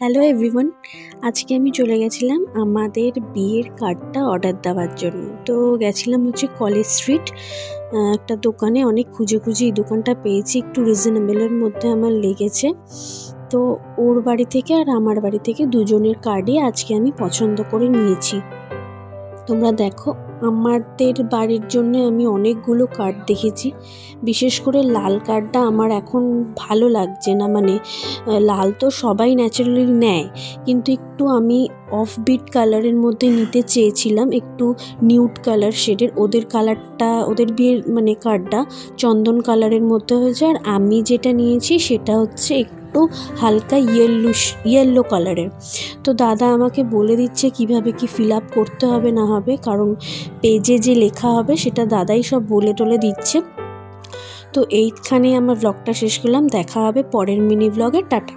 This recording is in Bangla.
হ্যালো এভরিওয়ান, আজকে আমি চলে গেছিলাম আমাদের বিয়ের কার্ডটা অর্ডার দেওয়ার জন্য। তো গেছিলাম হচ্ছে কলেজ স্ট্রিট একটা দোকানে। অনেক খুঁজে এই দোকানটা পেয়েছি, একটু রিজনেবলের মধ্যে আমার লেগেছে। তো ওর বাড়ি থেকে আর আমার বাড়ি থেকে দুজনের কার্ডই আজকে আমি পছন্দ করে নিয়েছি। তোমরা দেখো, আমাদের বাড়ির জন্য আমি অনেকগুলো কার্ড দেখেছি। বিশেষ করে লাল কার্ডটা আমার এখন ভালো লাগছে না। মানে লাল তো সবাই ন্যাচারালি নেয়, কিন্তু একটু আমি অফবিট কালারের মধ্যে নিতে চেয়েছিলাম, একটু নিউড কালার শেডের। ওদের কালারটা, ওদের বিয়ের মানে কার্ডটা চন্দন কালারের মধ্যে হয়েছে, আর আমি যেটা নিয়েছি সেটা হচ্ছে একটু হালকা ইয়েলো কালারের। তো দাদা আমাকে বলে দিচ্ছে কিভাবে কি ফিল আপ করতে হবে না হবে, কারণ পেজে যে লেখা হবে সেটা দাদাই সব বলে টলে দিচ্ছে। তো এইখানে আমার ব্লগটা শেষ করলাম। দেখা হবে পরের মিনি ব্লগে। টাটা।